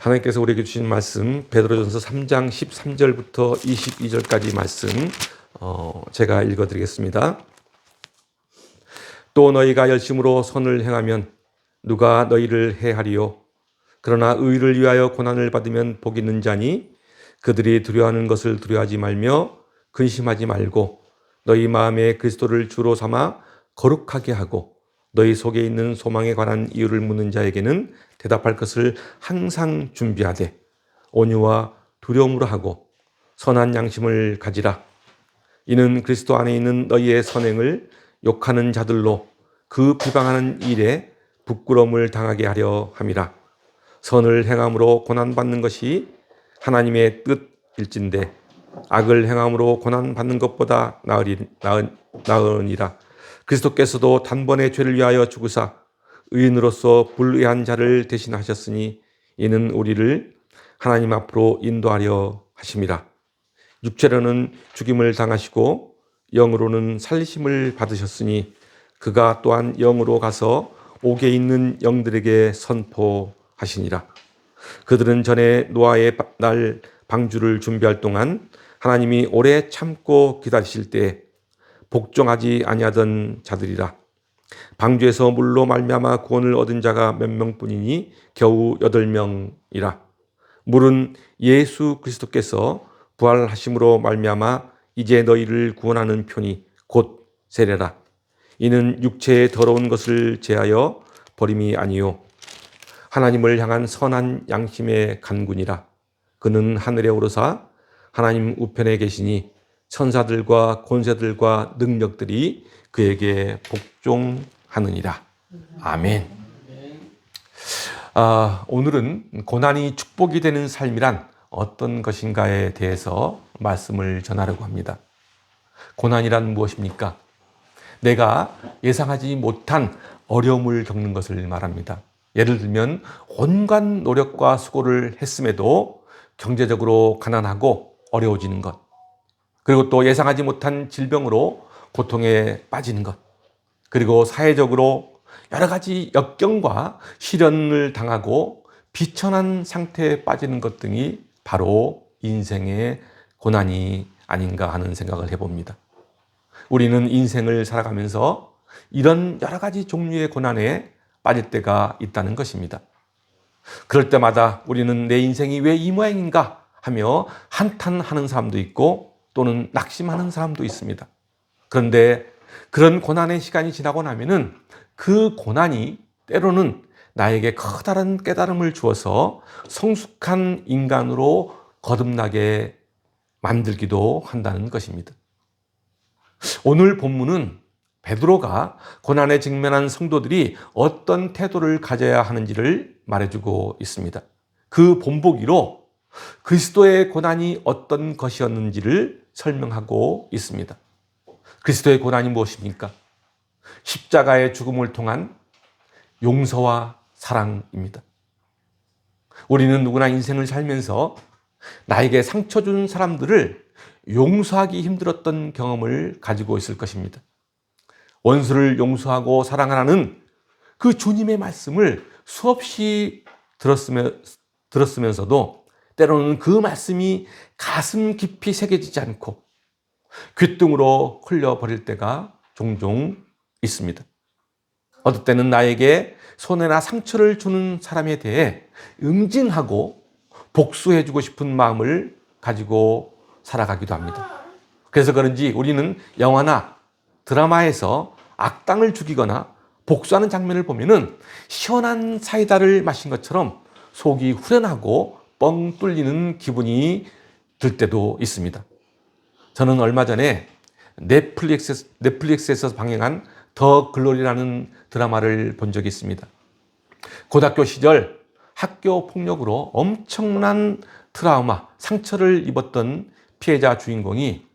하나님께서 우리에게 주신 말씀 베드로전서 3장 13절부터 22절까지 말씀 제가 읽어드리겠습니다. 또 너희가 열심으로 선을 행하면 누가 너희를 해하리요? 그러나 의를 위하여 고난을 받으면 복 있는 자니 그들이 두려워하는 것을 두려워하지 말며 근심하지 말고 너희 마음에 그리스도를 주로 삼아 거룩하게 하고 너희 속에 있는 소망에 관한 이유를 묻는 자에게는 대답할 것을 항상 준비하되 온유와 두려움으로 하고 선한 양심을 가지라. 이는 그리스도 안에 있는 너희의 선행을 욕하는 자들로 그 비방하는 일에 부끄러움을 당하게 하려 함이라. 선을 행함으로 고난받는 것이 하나님의 뜻일진데 악을 행함으로 고난받는 것보다 나으니라. 그리스도께서도 단번에 죄를 위하여 죽으사 의인으로서 불의한 자를 대신하셨으니 이는 우리를 하나님 앞으로 인도하려 하심이라. 육체로는 죽임을 당하시고 영으로는 살리심을 받으셨으니 그가 또한 영으로 가서 옥에 있는 영들에게 선포하시니라. 그들은 전에 노아의 날 방주를 준비할 동안 하나님이 오래 참고 기다리실 때 복종하지 아니하던 자들이라. 방주에서 물로 말미암아 구원을 얻은 자가 몇 명뿐이니 겨우 8명이라. 물은 예수 그리스도께서 부활하심으로 말미암아 이제 너희를 구원하는 편이 곧 세례라. 이는 육체의 더러운 것을 제하여 버림이 아니요 하나님을 향한 선한 양심의 간군이라. 그는 하늘에 오르사 하나님 우편에 계시니 천사들과 권세들과 능력들이 그에게 복종하느니라. 아멘. 오늘은 고난이 축복이 되는 삶이란 어떤 것인가에 대해서 말씀을 전하려고 합니다. 고난이란 무엇입니까? 내가 예상하지 못한 어려움을 겪는 것을 말합니다. 예를 들면 온갖 노력과 수고를 했음에도 경제적으로 가난하고 어려워지는 것, 그리고 또 예상하지 못한 질병으로 고통에 빠지는 것, 그리고 사회적으로 여러 가지 역경과 시련을 당하고 비천한 상태에 빠지는 것 등이 바로 인생의 고난이 아닌가 하는 생각을 해봅니다. 우리는 인생을 살아가면서 이런 여러 가지 종류의 고난에 빠질 때가 있다는 것입니다. 그럴 때마다 우리는 내 인생이 왜 이 모양인가 하며 한탄하는 사람도 있고 또는 낙심하는 사람도 있습니다. 그런데 그런 고난의 시간이 지나고 나면은 그 고난이 때로는 나에게 커다란 깨달음을 주어서 성숙한 인간으로 거듭나게 만들기도 한다는 것입니다. 오늘 본문은 베드로가 고난에 직면한 성도들이 어떤 태도를 가져야 하는지를 말해주고 있습니다. 그 본보기로 그리스도의 고난이 어떤 것이었는지를 설명하고 있습니다. 그리스도의 고난이 무엇입니까? 십자가의 죽음을 통한 용서와 사랑입니다. 우리는 누구나 인생을 살면서 나에게 상처 준 사람들을 용서하기 힘들었던 경험을 가지고 있을 것입니다. 원수를 용서하고 사랑하라는 그 주님의 말씀을 수없이 들었으면서도 때로는 그 말씀이 가슴 깊이 새겨지지 않고 귓등으로 흘려버릴 때가 종종 있습니다. 어떨 때는 나에게 손해나 상처를 주는 사람에 대해 응징하고 복수해주고 싶은 마음을 가지고 살아가기도 합니다. 그래서 그런지 우리는 영화나 드라마에서 악당을 죽이거나 복수하는 장면을 보면은 시원한 사이다를 마신 것처럼 속이 후련하고 뻥 뚫리는 기분이 들 때도 있습니다. 저는 얼마 전에 넷플릭스에서 방영한 더 글로리라는 드라마를 본 적이 있습니다. 고등학교 시절 학교 폭력으로 엄청난 트라우마, 상처를 입었던 피해자 주인공이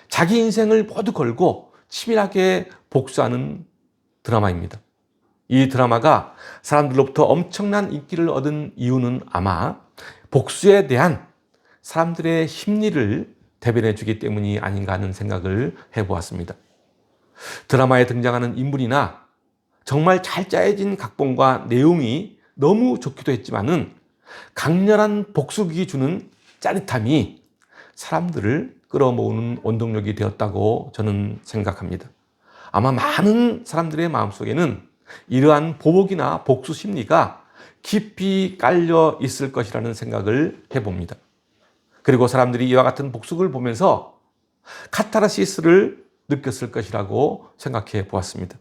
자기 인생을 모두 걸고 치밀하게 복수하는 드라마입니다. 이 드라마가 사람들로부터 엄청난 인기를 얻은 이유는 아마 복수에 대한 사람들의 심리를 대변해 주기 때문이 아닌가 하는 생각을 해보았습니다. 드라마에 등장하는 인물이나 정말 잘 짜여진 각본과 내용이 너무 좋기도 했지만은 강렬한 복수극이 주는 짜릿함이 사람들을 끌어모으는 원동력이 되었다고 저는 생각합니다. 아마 많은 사람들의 마음속에는 이러한 보복이나 복수 심리가 깊이 깔려 있을 것이라는 생각을 해봅니다. 그리고 사람들이 이와 같은 복수극을 보면서 카타르시스를 느꼈을 것이라고 생각해 보았습니다.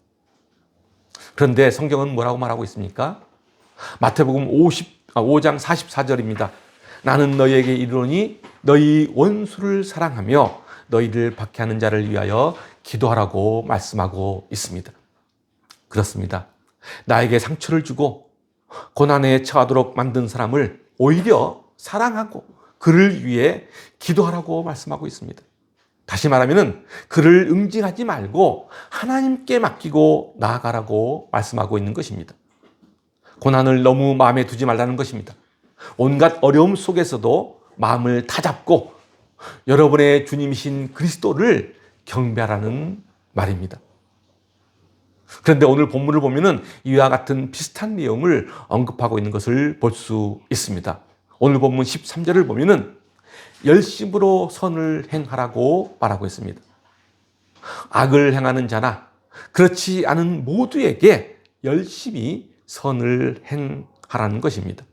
그런데 성경은 뭐라고 말하고 있습니까? 마태복음 5장 44절입니다. 나는 너희에게 이르노니 너희 원수를 사랑하며 너희를 박해하는 자를 위하여 기도하라고 말씀하고 있습니다. 그렇습니다. 나에게 상처를 주고 고난에 처하도록 만든 사람을 오히려 사랑하고 그를 위해 기도하라고 말씀하고 있습니다. 다시 말하면 그를 응징하지 말고 하나님께 맡기고 나아가라고 말씀하고 있는 것입니다. 고난을 너무 마음에 두지 말라는 것입니다. 온갖 어려움 속에서도 마음을 다잡고 여러분의 주님이신 그리스도를 경배하라는 말입니다. 그런데 오늘 본문을 보면은 이와 같은 비슷한 내용을 언급하고 있는 것을 볼 수 있습니다. 오늘 본문 13절을 보면은 열심으로 선을 행하라고 말하고 있습니다. 악을 행하는 자나 그렇지 않은 모두에게 열심히 선을 행하라는 것입니다.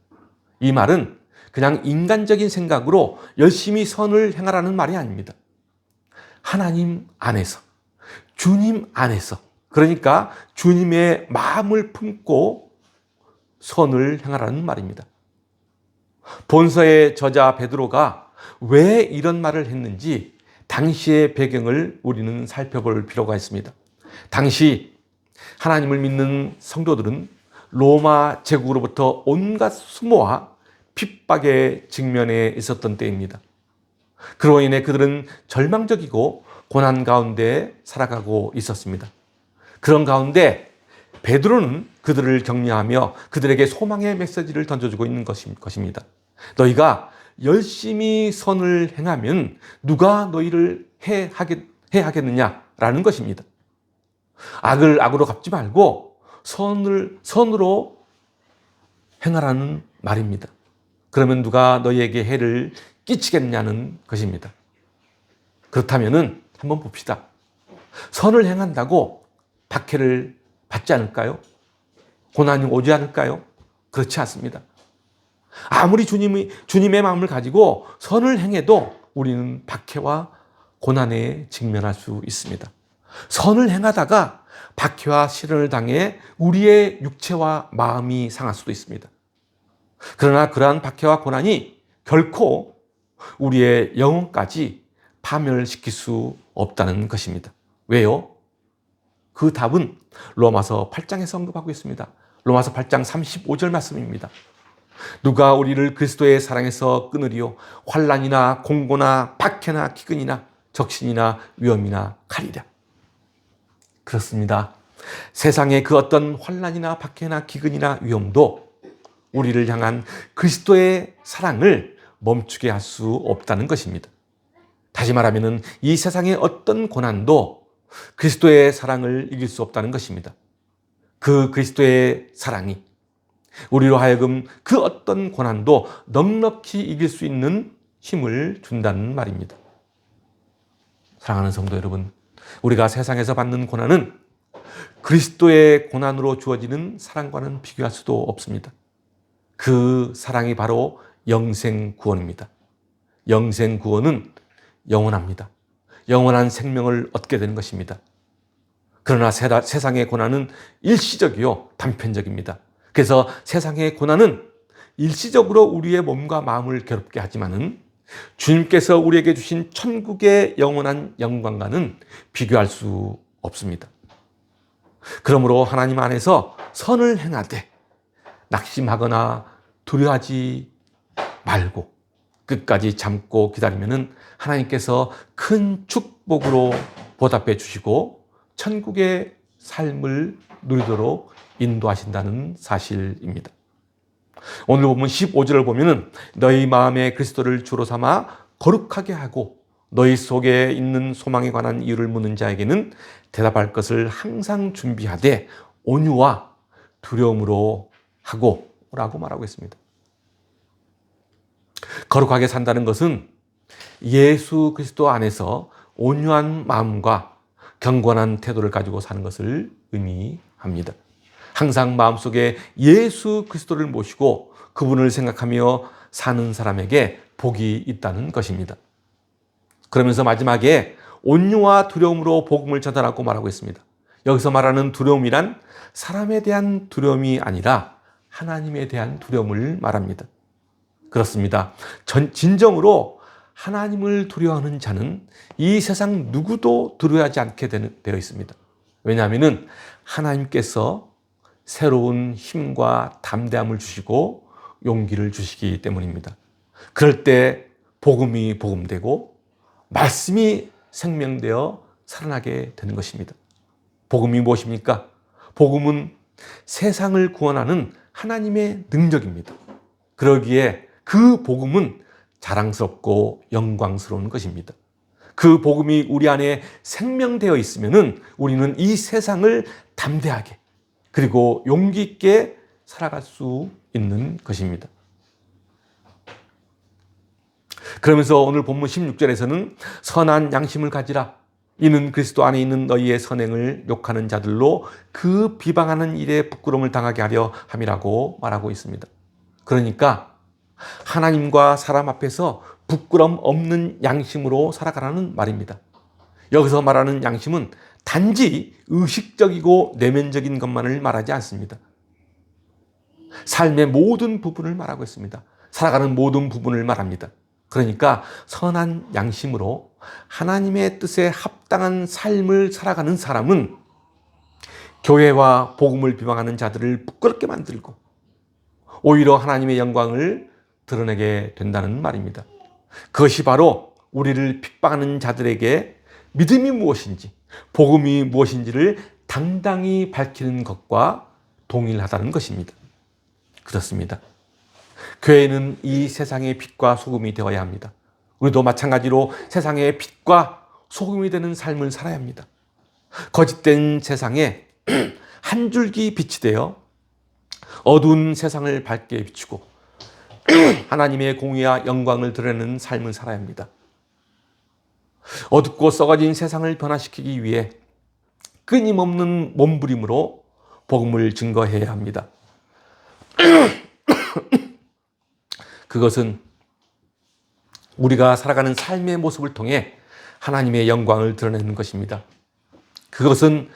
이 말은 그냥 인간적인 생각으로 열심히 선을 행하라는 말이 아닙니다. 하나님 안에서, 주님 안에서, 그러니까 주님의 마음을 품고 선을 행하라는 말입니다. 본서의 저자 베드로가 왜 이런 말을 했는지 당시의 배경을 우리는 살펴볼 필요가 있습니다. 당시 하나님을 믿는 성도들은 로마 제국으로부터 온갖 수모와 핍박에 직면해 있었던 때입니다. 그로 인해 그들은 절망적이고 고난 가운데 살아가고 있었습니다. 그런 가운데 베드로는 그들을 격려하며 그들에게 소망의 메시지를 던져주고 있는 것입니다. 너희가 열심히 선을 행하면 누가 너희를 해하겠느냐라는 것입니다. 악을 악으로 갚지 말고 선으로 행하라는 말입니다. 그러면 누가 너희에게 해를 끼치겠냐는 것입니다. 그렇다면은 한번 봅시다. 선을 행한다고 박해를 받지 않을까요? 고난이 오지 않을까요? 그렇지 않습니다. 아무리 주님의 마음을 가지고 선을 행해도 우리는 박해와 고난에 직면할 수 있습니다. 선을 행하다가 박해와 시련을 당해 우리의 육체와 마음이 상할 수도 있습니다. 그러나 그러한 박해와 고난이 결코 우리의 영혼까지 파멸시킬 수 없다는 것입니다. 왜요? 그 답은 로마서 8장에서 언급하고 있습니다. 로마서 8장 35절 말씀입니다. 누가 우리를 그리스도의 사랑에서 끊으리요? 환난이나 공고나 박해나 기근이나 적신이나 위험이나 칼이라. 그렇습니다. 세상의 그 어떤 환난이나 박해나 기근이나 위험도 우리를 향한 그리스도의 사랑을 멈추게 할 수 없다는 것입니다. 다시 말하면 이 세상의 어떤 고난도 그리스도의 사랑을 이길 수 없다는 것입니다. 그 그리스도의 사랑이 우리로 하여금 그 어떤 고난도 넉넉히 이길 수 있는 힘을 준다는 말입니다. 사랑하는 성도 여러분, 우리가 세상에서 받는 고난은 그리스도의 고난으로 주어지는 사랑과는 비교할 수도 없습니다. 그 사랑이 바로 영생 구원입니다. 영생 구원은 영원합니다. 영원한 생명을 얻게 되는 것입니다. 그러나 세상의 고난은 일시적이요, 단편적입니다. 그래서 세상의 고난은 일시적으로 우리의 몸과 마음을 괴롭게 하지만은 주님께서 우리에게 주신 천국의 영원한 영광과는 비교할 수 없습니다. 그러므로 하나님 안에서 선을 행하되 낙심하거나 두려워하지 말고 끝까지 참고 기다리면은 하나님께서 큰 축복으로 보답해 주시고 천국의 삶을 누리도록 인도하신다는 사실입니다. 오늘 본문 15절을 보면은 너희 마음에 그리스도를 주로 삼아 거룩하게 하고 너희 속에 있는 소망에 관한 이유를 묻는 자에게는 대답할 것을 항상 준비하되 온유와 두려움으로 하고 라고 말하고 있습니다. 거룩하게 산다는 것은 예수 그리스도 안에서 온유한 마음과 경건한 태도를 가지고 사는 것을 의미합니다. 항상 마음속에 예수 그리스도를 모시고 그분을 생각하며 사는 사람에게 복이 있다는 것입니다. 그러면서 마지막에 온유와 두려움으로 복음을 전달하고 말하고 있습니다. 여기서 말하는 두려움이란 사람에 대한 두려움이 아니라 하나님에 대한 두려움을 말합니다. 그렇습니다. 진정으로 하나님을 두려워하는 자는 이 세상 누구도 두려워하지 않게 되어 있습니다. 왜냐하면 하나님께서 새로운 힘과 담대함을 주시고 용기를 주시기 때문입니다. 그럴 때 복음이 복음되고 말씀이 생명되어 살아나게 되는 것입니다. 복음이 무엇입니까? 복음은 세상을 구원하는 하나님의 능력입니다. 그러기에 그 복음은 자랑스럽고 영광스러운 것입니다. 그 복음이 우리 안에 생명되어 있으면 우리는 이 세상을 담대하게 그리고 용기 있게 살아갈 수 있는 것입니다. 그러면서 오늘 본문 16절에서는 선한 양심을 가지라. 이는 그리스도 안에 있는 너희의 선행을 욕하는 자들로 그 비방하는 일에 부끄러움을 당하게 하려 함이라고 말하고 있습니다. 그러니까 하나님과 사람 앞에서 부끄럼 없는 양심으로 살아가라는 말입니다. 여기서 말하는 양심은 단지 의식적이고 내면적인 것만을 말하지 않습니다. 삶의 모든 부분을 말하고 있습니다. 살아가는 모든 부분을 말합니다. 그러니까 선한 양심으로 하나님의 뜻에 합당한 삶을 살아가는 사람은 교회와 복음을 비방하는 자들을 부끄럽게 만들고 오히려 하나님의 영광을 드러내게 된다는 말입니다. 그것이 바로 우리를 핍박하는 자들에게 믿음이 무엇인지, 복음이 무엇인지를 당당히 밝히는 것과 동일하다는 것입니다. 그렇습니다. 교회는 이 세상의 빛과 소금이 되어야 합니다. 우리도 마찬가지로 세상의 빛과 소금이 되는 삶을 살아야 합니다. 거짓된 세상에 한 줄기 빛이 되어 어두운 세상을 밝게 비추고 하나님의 공의와 영광을 드러내는 삶을 살아야 합니다. 어둡고 썩어진 세상을 변화시키기 위해 끊임없는 몸부림으로 복음을 증거해야 합니다. 그것은 우리가 살아가는 삶의 모습을 통해 하나님의 영광을 드러내는 것입니다. 그것은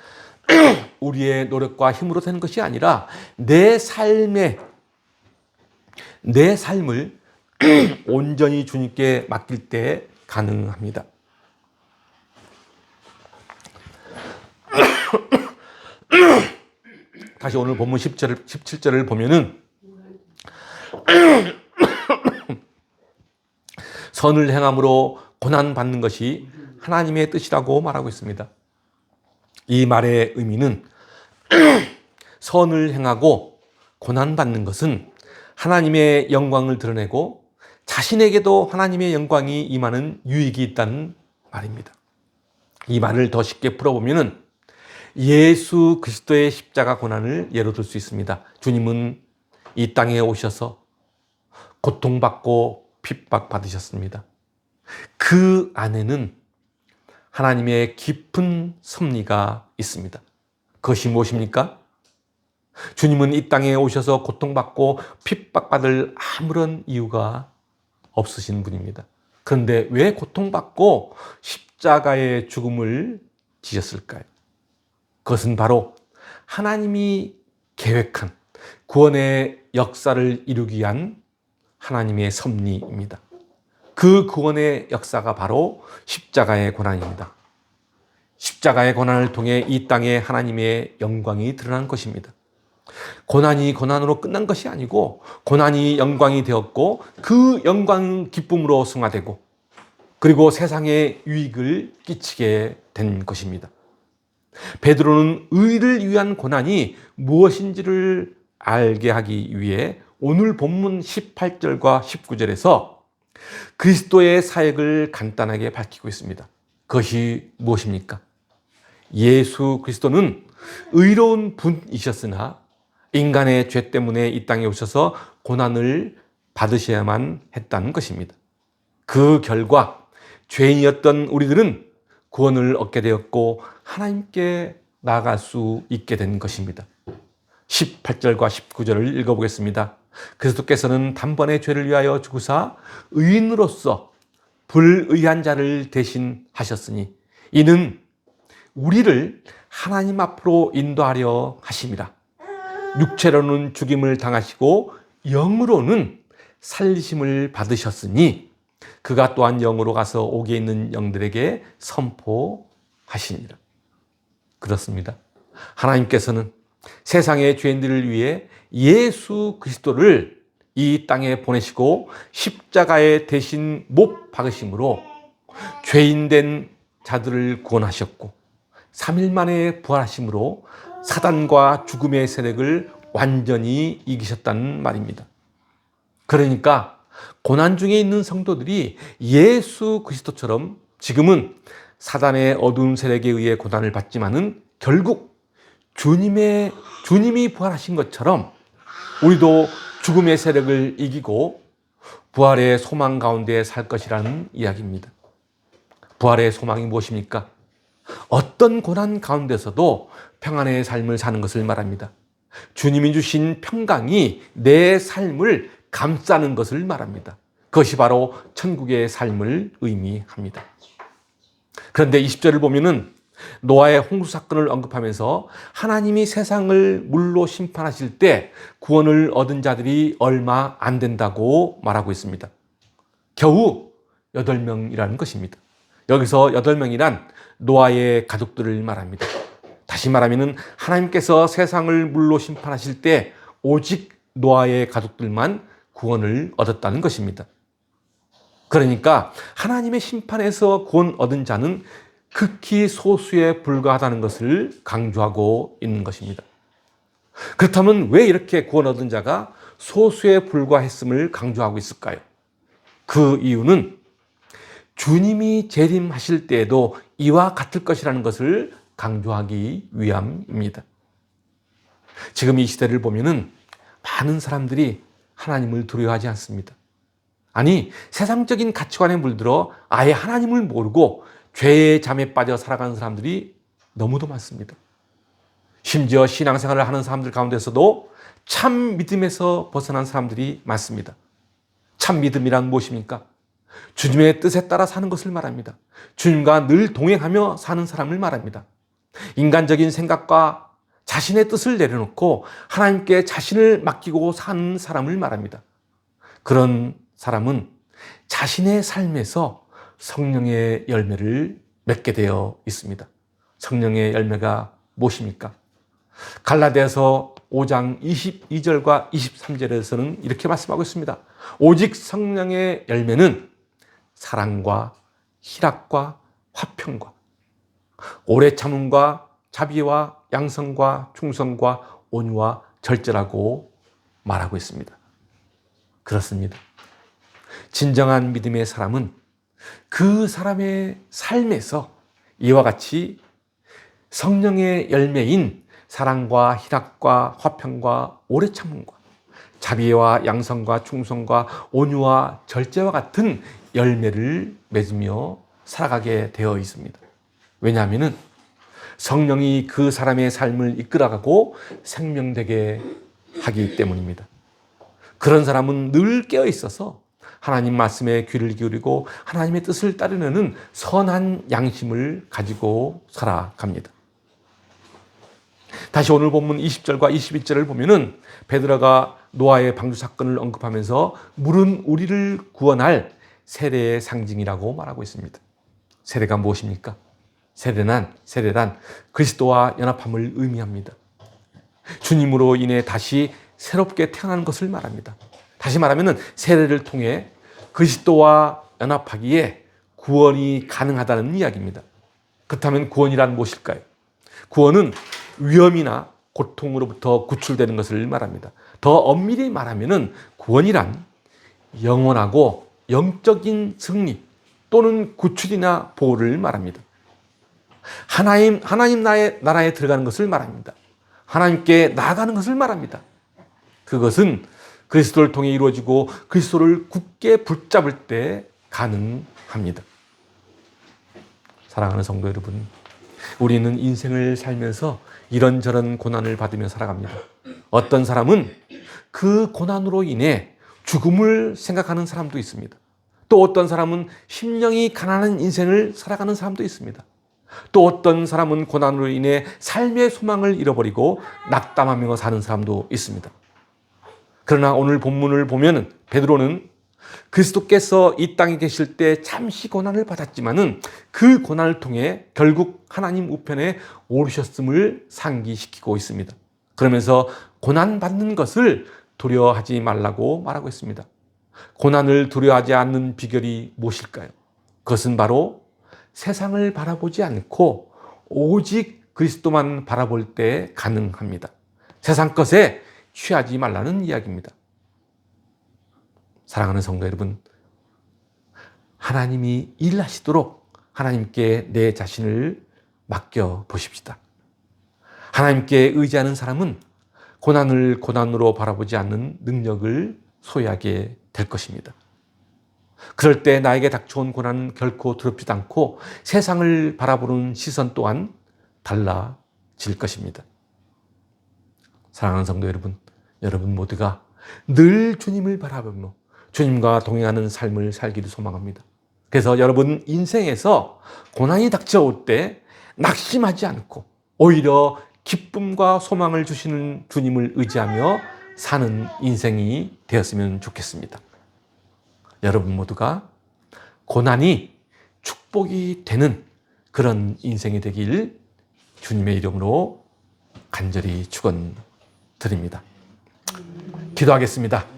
우리의 노력과 힘으로 되는 것이 아니라 내 삶을 온전히 주님께 맡길 때 가능합니다. 다시 오늘 본문 17절을 보면은 선을 행함으로 고난받는 것이 하나님의 뜻이라고 말하고 있습니다. 이 말의 의미는 선을 행하고 고난받는 것은 하나님의 영광을 드러내고 자신에게도 하나님의 영광이 임하는 유익이 있다는 말입니다. 이 말을 더 쉽게 풀어보면 예수 그리스도의 십자가 고난을 예로 들 수 있습니다. 주님은 이 땅에 오셔서 고통받고 핍박받으셨습니다. 그 안에는 하나님의 깊은 섭리가 있습니다. 그것이 무엇입니까? 주님은 이 땅에 오셔서 고통받고 핍박받을 아무런 이유가 없으신 분입니다. 그런데 왜 고통받고 십자가의 죽음을 지셨을까요? 그것은 바로 하나님이 계획한 구원의 역사를 이루기 위한 하나님의 섭리입니다. 그 구원의 역사가 바로 십자가의 고난입니다. 십자가의 고난을 통해 이 땅에 하나님의 영광이 드러난 것입니다. 고난이 고난으로 끝난 것이 아니고 고난이 영광이 되었고 그 영광은 기쁨으로 승화되고 그리고 세상에 유익을 끼치게 된 것입니다. 베드로는 의를 위한 고난이 무엇인지를 알게 하기 위해 오늘 본문 18절과 19절에서 그리스도의 사역을 간단하게 밝히고 있습니다. 그것이 무엇입니까? 예수 그리스도는 의로운 분이셨으나 인간의 죄 때문에 이 땅에 오셔서 고난을 받으셔야만 했다는 것입니다. 그 결과 죄인이었던 우리들은 구원을 얻게 되었고 하나님께 나아갈 수 있게 된 것입니다. 18절과 19절을 읽어보겠습니다. 그리스도께서는 단번에 죄를 위하여 죽으사 의인으로서 불의한 자를 대신하셨으니 이는 우리를 하나님 앞으로 인도하려 하심이라. 육체로는 죽임을 당하시고 영으로는 살리심을 받으셨으니 그가 또한 영으로 가서 옥에 있는 영들에게 선포하시니라. 그렇습니다. 하나님께서는 세상의 죄인들을 위해 예수 그리스도를 이 땅에 보내시고 십자가에 대신 못 박으심으로 죄인된 자들을 구원하셨고 3일 만에 부활하심으로 사단과 죽음의 세력을 완전히 이기셨다는 말입니다. 그러니까 고난 중에 있는 성도들이 예수 그리스도처럼 지금은 사단의 어두운 세력에 의해 고난을 받지만은 결국 주님이 부활하신 것처럼 우리도 죽음의 세력을 이기고 부활의 소망 가운데 살 것이라는 이야기입니다. 부활의 소망이 무엇입니까? 어떤 고난 가운데서도 평안의 삶을 사는 것을 말합니다. 주님이 주신 평강이 내 삶을 감싸는 것을 말합니다. 그것이 바로 천국의 삶을 의미합니다. 그런데 20절을 보면은 노아의 홍수 사건을 언급하면서 하나님이 세상을 물로 심판하실 때 구원을 얻은 자들이 얼마 안 된다고 말하고 있습니다. 겨우 8명이라는 것입니다. 여기서 8명이란 노아의 가족들을 말합니다. 다시 말하면 하나님께서 세상을 물로 심판하실 때 오직 노아의 가족들만 구원을 얻었다는 것입니다. 그러니까 하나님의 심판에서 구원 얻은 자는 극히 소수에 불과하다는 것을 강조하고 있는 것입니다. 그렇다면 왜 이렇게 구원 얻은 자가 소수에 불과했음을 강조하고 있을까요? 그 이유는 주님이 재림하실 때에도 이와 같을 것이라는 것을 강조하기 위함입니다. 지금 이 시대를 보면은 많은 사람들이 하나님을 두려워하지 않습니다. 아니, 세상적인 가치관에 물들어 아예 하나님을 모르고 죄의 잠에 빠져 살아가는 사람들이 너무도 많습니다. 심지어 신앙생활을 하는 사람들 가운데서도 참 믿음에서 벗어난 사람들이 많습니다. 참 믿음이란 무엇입니까? 주님의 뜻에 따라 사는 것을 말합니다. 주님과 늘 동행하며 사는 사람을 말합니다. 인간적인 생각과 자신의 뜻을 내려놓고 하나님께 자신을 맡기고 사는 사람을 말합니다. 그런 사람은 자신의 삶에서 성령의 열매를 맺게 되어 있습니다. 성령의 열매가 무엇입니까? 갈라디아서 5장 22절과 23절에서는 이렇게 말씀하고 있습니다. 오직 성령의 열매는 사랑과 희락과 화평과 오래 참음과 자비와 양성과 충성과 온유와 절제라고 말하고 있습니다. 그렇습니다. 진정한 믿음의 사람은 그 사람의 삶에서 이와 같이 성령의 열매인 사랑과 희락과 화평과 오래 참음과 자비와 양성과 충성과 온유와 절제와 같은 열매를 맺으며 살아가게 되어 있습니다. 왜냐하면 성령이 그 사람의 삶을 이끌어가고 생명되게 하기 때문입니다. 그런 사람은 늘 깨어 있어서 하나님 말씀에 귀를 기울이고 하나님의 뜻을 따르는 선한 양심을 가지고 살아갑니다. 다시 오늘 본문 20절과 21절을 보면은 베드로가 노아의 방주 사건을 언급하면서 물은 우리를 구원할 세례의 상징이라고 말하고 있습니다. 세례가 무엇입니까? 세례란 그리스도와 연합함을 의미합니다. 주님으로 인해 다시 새롭게 태어나는 것을 말합니다. 다시 말하면 세례를 통해 그리스도와 연합하기에 구원이 가능하다는 이야기입니다. 그렇다면 구원이란 무엇일까요? 구원은 위험이나 고통으로부터 구출되는 것을 말합니다. 더 엄밀히 말하면 구원이란 영원하고 영적인 승리 또는 구출이나 보호를 말합니다. 하나님 나라에 들어가는 것을 말합니다. 하나님께 나아가는 것을 말합니다. 그것은 그리스도를 통해 이루어지고 그리스도를 굳게 붙잡을 때 가능합니다. 사랑하는 성도 여러분, 우리는 인생을 살면서 이런저런 고난을 받으며 살아갑니다. 어떤 사람은 그 고난으로 인해 죽음을 생각하는 사람도 있습니다. 또 어떤 사람은 심령이 가난한 인생을 살아가는 사람도 있습니다. 또 어떤 사람은 고난으로 인해 삶의 소망을 잃어버리고 낙담하며 사는 사람도 있습니다. 그러나 오늘 본문을 보면 베드로는 그리스도께서 이 땅에 계실 때 잠시 고난을 받았지만은 그 고난을 통해 결국 하나님 우편에 오르셨음을 상기시키고 있습니다. 그러면서 고난받는 것을 두려워하지 말라고 말하고 있습니다. 고난을 두려워하지 않는 비결이 무엇일까요? 그것은 바로 세상을 바라보지 않고 오직 그리스도만 바라볼 때 가능합니다. 세상 것에 취하지 말라는 이야기입니다. 사랑하는 성도 여러분, 하나님이 일하시도록 하나님께 내 자신을 맡겨 보십시다. 하나님께 의지하는 사람은 고난을 고난으로 바라보지 않는 능력을 소유하게 될 것입니다. 그럴 때 나에게 닥쳐온 고난은 결코 두렵지도 않고 세상을 바라보는 시선 또한 달라질 것입니다. 사랑하는 성도 여러분, 여러분 모두가 늘 주님을 바라보며 주님과 동행하는 삶을 살기를 소망합니다. 그래서 여러분 인생에서 고난이 닥쳐올 때 낙심하지 않고 오히려 기쁨과 소망을 주시는 주님을 의지하며 사는 인생이 되었으면 좋겠습니다. 여러분 모두가 고난이 축복이 되는 그런 인생이 되길 주님의 이름으로 간절히 축원드립니다. 기도하겠습니다.